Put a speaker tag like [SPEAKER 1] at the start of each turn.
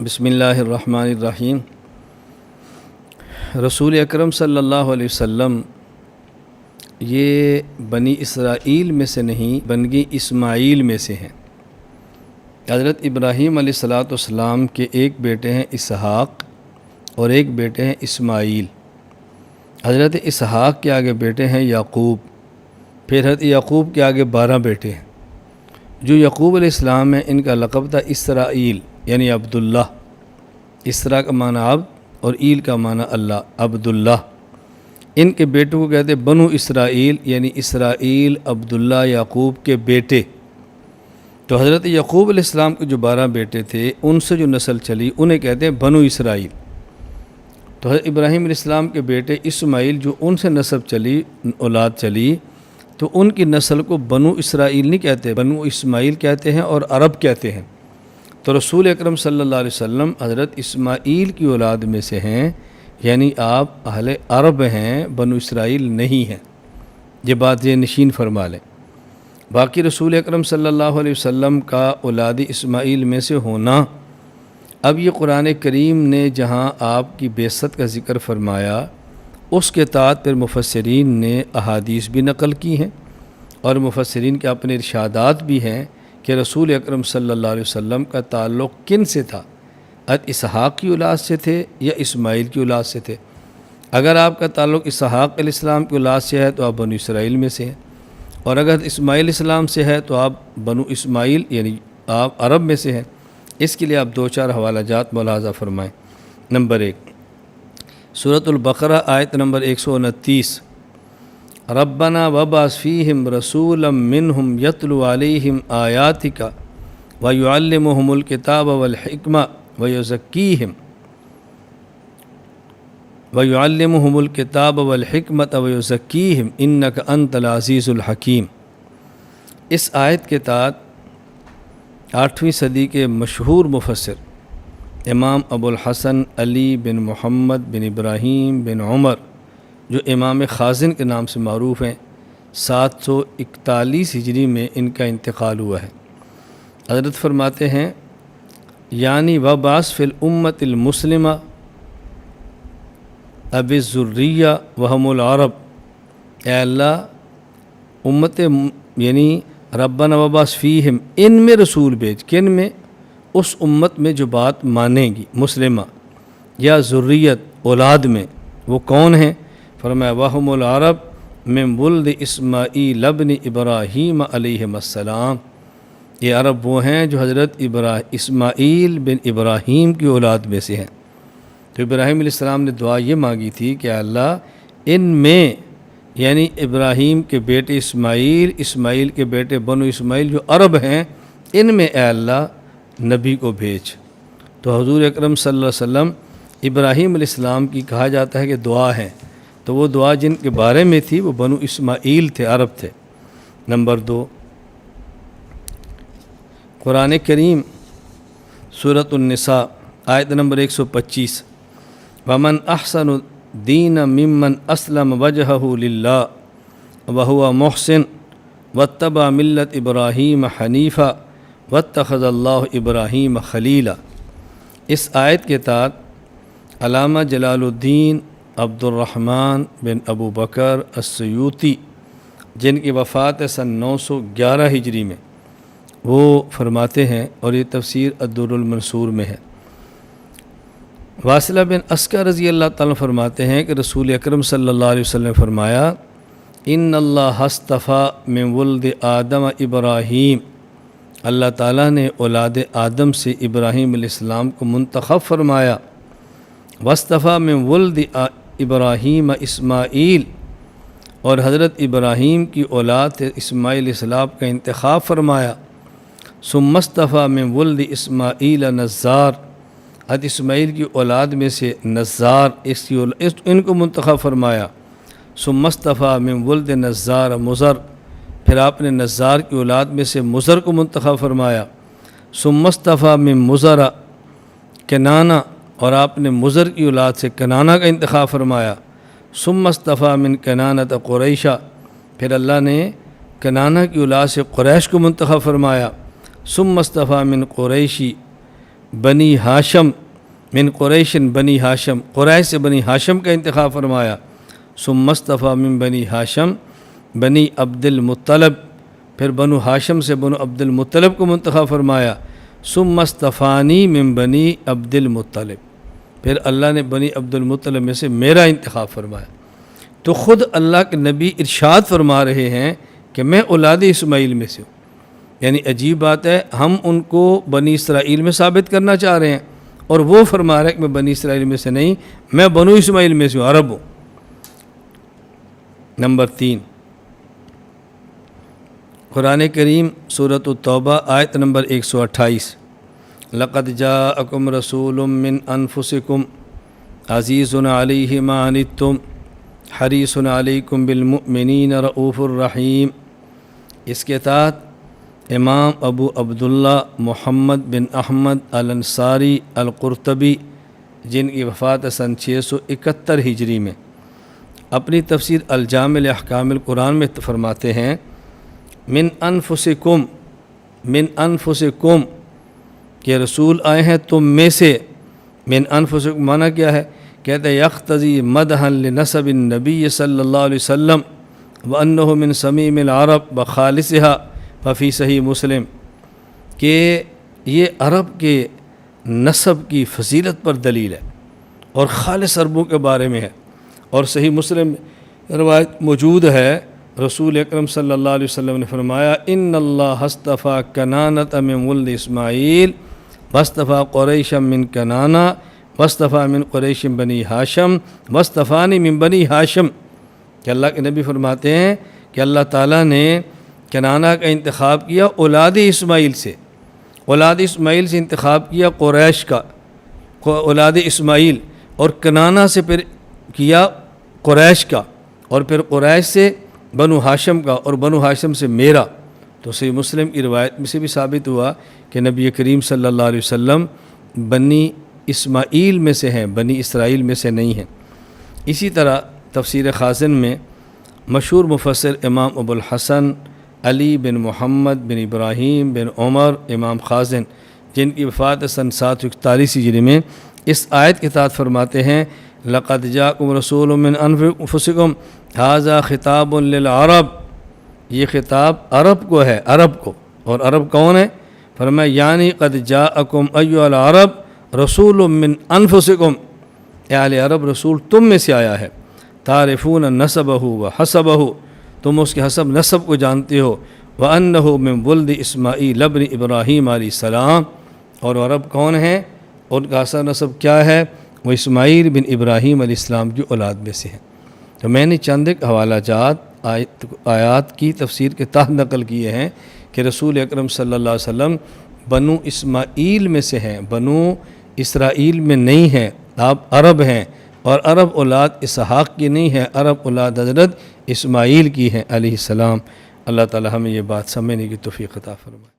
[SPEAKER 1] بسم اللہ الرحمن الرحیم۔ رسول اکرم صلی اللہ علیہ وسلم یہ بنی اسرائیل میں سے نہیں بنی اسماعیل میں سے ہیں۔ حضرت ابراہیم علیہ السلام کے ایک بیٹے ہیں اسحاق اور ایک بیٹے ہیں اسماعیل۔ حضرت اسحاق کے آگے بیٹے ہیں یعقوب، پھر حضرت یعقوب کے آگے 12 بیٹے ہیں۔ جو یعقوب علیہ السلام ہیں ان کا لقب تھا اسرائیل یعنی عبداللہ۔ اسرا کا معنی عبد اور ایل کا معنی اللہ، عبداللہ۔ ان کے بیٹوں کو کہتے ہیں بنو اسرائیل یعنی اسرائیل عبداللہ یعقوب کے بیٹے۔ تو حضرت یعقوب علیہ السلام کے جو 12 بیٹے تھے ان سے جو نسل چلی انہیں کہتے ہیں بنو اسرائیل۔ تو حضرت ابراہیم علیہ السلام کے بیٹے اسماعیل جو ان سے نسب چلی، اولاد چلی، تو ان کی نسل کو بنو اسرائیل نہیں کہتے، بنو اسماعیل کہتے ہیں اور عرب کہتے ہیں۔ تو رسول اکرم صلی اللہ علیہ وسلم حضرت اسماعیل کی اولاد میں سے ہیں، یعنی آپ اہل عرب ہیں، بنو اسرائیل نہیں ہیں۔ یہ بات یہ نشین فرما لیں۔ باقی رسول اکرم صلی اللہ علیہ وسلم کا اولاد اسماعیل میں سے ہونا، اب یہ قرآن کریم نے جہاں آپ کی بعثت کا ذکر فرمایا اس کے تحت پھر مفسرین نے احادیث بھی نقل کی ہیں اور مفسرین کے اپنے ارشادات بھی ہیں کہ رسول اکرم صلی اللہ علیہ وسلم کا تعلق کن سے تھا، اسحاق کی اولاد سے تھے یا اسماعیل کی اولاد سے تھے۔ اگر آپ کا تعلق اسحاق علیہ السلام کی اولاد سے ہے تو آپ بنو اسرائیل میں سے ہیں، اور اگر اسماعیل علیہ السلام سے ہے تو آپ بنو اسماعیل یعنی آپ عرب میں سے ہیں۔ اس کے لیے آپ 2-4 حوالہ جات ملاحظہ فرمائیں۔ نمبر 1 سورۃ البقرہ آیت نمبر 129، ربنا وبعث فیہم رسولا منہم یتلو علیہم آیاتک ویعلمہم الکتاب والحکمہ ویعلمہم الکتاب والحکمۃ ویزکیہم انک انت العزیز الحکیم۔ اس آیت کے تحت 8ویں صدی کے مشہور مفسر امام ابو الحسن علی بن محمد بن ابراہیم بن عمر جو امام خازن کے نام سے معروف ہیں، 741 ہجری میں ان کا انتقال ہوا ہے۔ حضرت فرماتے ہیں یعنی وبعث فی الامت المسلمہ اب الذریہ وہم العرب، اے اللہ امت یعنی ربنا وبعث فیہم ان میں رسول بھیج، کن میں؟ اس امت میں جو بات مانے گی، مسلمہ یا ذریت اولاد میں، وہ کون ہیں؟ فرمایا وہم العرب من ولد اسماعیل ابن ابراہیم علیہ السلام، یہ عرب وہ ہیں جو حضرت اسماعیل بن ابراہیم کی اولاد میں سے ہیں۔ تو ابراہیم علیہ السلام نے دعا یہ مانگی تھی کہ اللہ ان میں یعنی ابراہیم کے بیٹے اسماعیل، اسماعیل کے بیٹے بنو اسماعیل جو عرب ہیں، ان میں اے اللہ نبی کو بھیج۔ تو حضور اکرم صلی اللہ علیہ وسلم ابراہیم علیہ السلام کی کہا جاتا ہے کہ دعا ہے، تو وہ دعا جن کے بارے میں تھی وہ بنو اسماعیل تھے، عرب تھے۔ نمبر 2 قرآن کریم سورۃ النساء آیت نمبر 125، ومن احسن دین ممن اسلم وجہہ للہ وہو محسن واتبع ملت ابراہیم حنیفہ واتخذ اللہ ابراہیم خلیلا۔ اس آیت کے تحت علامہ جلال الدین عبد الرحمن بن ابو بکر السیوطی جن کی وفات سن 911 ہجری میں، وہ فرماتے ہیں اور یہ تفسیر الدر المنصور میں ہے، واصلہ بن اسکر رضی اللہ تعالیٰ فرماتے ہیں کہ رسول اکرم صلی اللہ علیہ وسلم نے فرمایا ان اللہ اصطفیٰ من ولد آدم ابراہیم، اللہ تعالیٰ نے اولاد آدم سے ابراہیم علیہ السلام کو منتخب فرمایا، واصطفیٰ من ولد ابراہیم اسماعیل، اور حضرت ابراہیم کی اولاد اسماعیل علیہ السلام کا انتخاب فرمایا، ثم اصطفیٰ من ولد اسماعیل نزار، حضرت اسماعیل کی اولاد میں سے نزار ان کو منتخب فرمایا، ثم اصطفیٰ من ولد نزار مضر، پھر آپ نے نزار کی اولاد میں سے مضر کو منتخب فرمایا، ثم اصطفیٰ من مضر کنانہ، اور آپ نے مضر کی اولاد سے کنانہ کا انتخاب فرمایا، ثم اصطفیٰ من کنانۃ قریشہ، پھر اللہ نے کنانہ کی اولاد سے قریش کو منتخب فرمایا، ثم اصطفیٰ من قریشی بنی ہاشم من قریشن بنی ہاشم، قریش سے بنی ہاشم کا انتخاب فرمایا، ثم مصطفیٰ من بنی ہاشم بنی عبد المطلب، پھر بنو ہاشم سے بنو عبد المطلب کو منتخب فرمایا، ثم مصطفانی من بنی عبد المطلب، پھر اللہ نے بنی عبد المطلب میں سے میرا انتخاب فرمایا۔ تو خود اللہ کے نبی ارشاد فرما رہے ہیں کہ میں اولاد اسماعیل میں سے ہوں۔ یعنی عجیب بات ہے، ہم ان کو بنی اسرائیل میں ثابت کرنا چاہ رہے ہیں اور وہ فرما رہے ہیں کہ میں بنی اسرائیل میں سے نہیں، میں بنو اسماعیل میں سے ہوں، عرب ہوں۔ نمبر 3، قرآن کریم سورۃ التوبہ آیت نمبر 128، لقد جاءکم رسول من انفسکم عزیز علیہ ما عنتم حریص علیکم بالمؤمنین رؤوف الرحیم۔ اس کے تحت امام ابو عبداللہ محمد بن احمد الانصاری القرطبی، جن کی وفات سن 671 ہجری میں، اپنی تفسیر الجامع لاحکام القرآن میں فرماتے ہیں من انفسکم، من انفسکم کہ رسول آئے ہیں تم میں سے، من انفسکم معنی کیا ہے؟ کہتے ہیں یقتضی مدحا لنسب النبی صلی اللہ علیہ وسلم وانہ من صمیم العرب وخالصها ففی صحیح مسلم، کہ یہ عرب کے نسب کی فضیلت پر دلیل ہے اور خالص عربوں کے بارے میں ہے۔ اور صحیح مسلم میں روایت موجود ہے، رسول اکرم صلی اللہ علیہ وسلم نے فرمایا ان اللہ اصطفیٰ کنانۃ من ولد اسماعیل واصطفیٰ قریش من کنانہ واصطفیٰ من قریش بنی ہاشم واصطفانی من بنی ہاشم، کہ اللہ کے نبی فرماتے ہیں کہ اللہ تعالیٰ نے کنانہ کا انتخاب کیا اولاد اسماعیل سے، اولاد اسماعیل سے انتخاب کیا قریش کا اولاد اسماعیل، اور کنانہ سے پھر کیا قریش کا، اور پھر قریش سے بنو ہاشم کا، اور بنو ہاشم سے میرا۔ تو صحیح مسلم کی روایت میں سے بھی ثابت ہوا کہ نبی کریم صلی اللہ علیہ وسلم بنی اسماعیل میں سے ہیں، بنی اسرائیل میں سے نہیں ہیں۔ اسی طرح تفسیر خازن میں مشہور مفسر امام ابو الحسن علی بن محمد بن ابراہیم بن عمر امام خازن، جن کی وفات سن 741 ہجری میں، اس آیت کے تحت فرماتے ہیں لقد جاءکم رسول من انفسکم ھذا خطاب للعرب، یہ خطاب عرب کو ہے، عرب کو، اور عرب کون ہے؟ فرمایا یعنی قد جاءکم ایھا العرب رسول من انفسکم، اے اہل عرب رسول تم میں سے آیا ہے، تعرفون نسبہ وحسبہ، تم اس کے حسب نسب کو جانتے ہو، وانہ من ولد اسماعیل ابن ابراہیم علیہ السلام، اور عرب کون ہیں؟ ان کا حسب نسب کیا ہے؟ وہ اسماعیل بن ابراہیم علیہ السلام کی اولاد میں سے ہیں۔ تو میں نے چند ایک حوالہ جات آیات کی تفسیر کے تحت نقل کیے ہیں کہ رسول اکرم صلی اللہ علیہ وسلم بنو اسماعیل میں سے ہیں، بنو اسرائیل میں نہیں ہیں، آپ عرب ہیں، اور عرب اولاد اسحاق کی نہیں ہے، عرب اولاد حضرت اسماعیل کی ہیں علیہ السلام۔ اللہ تعالی ہمیں یہ بات سمجھنے کی توفیق عطا فرمائے۔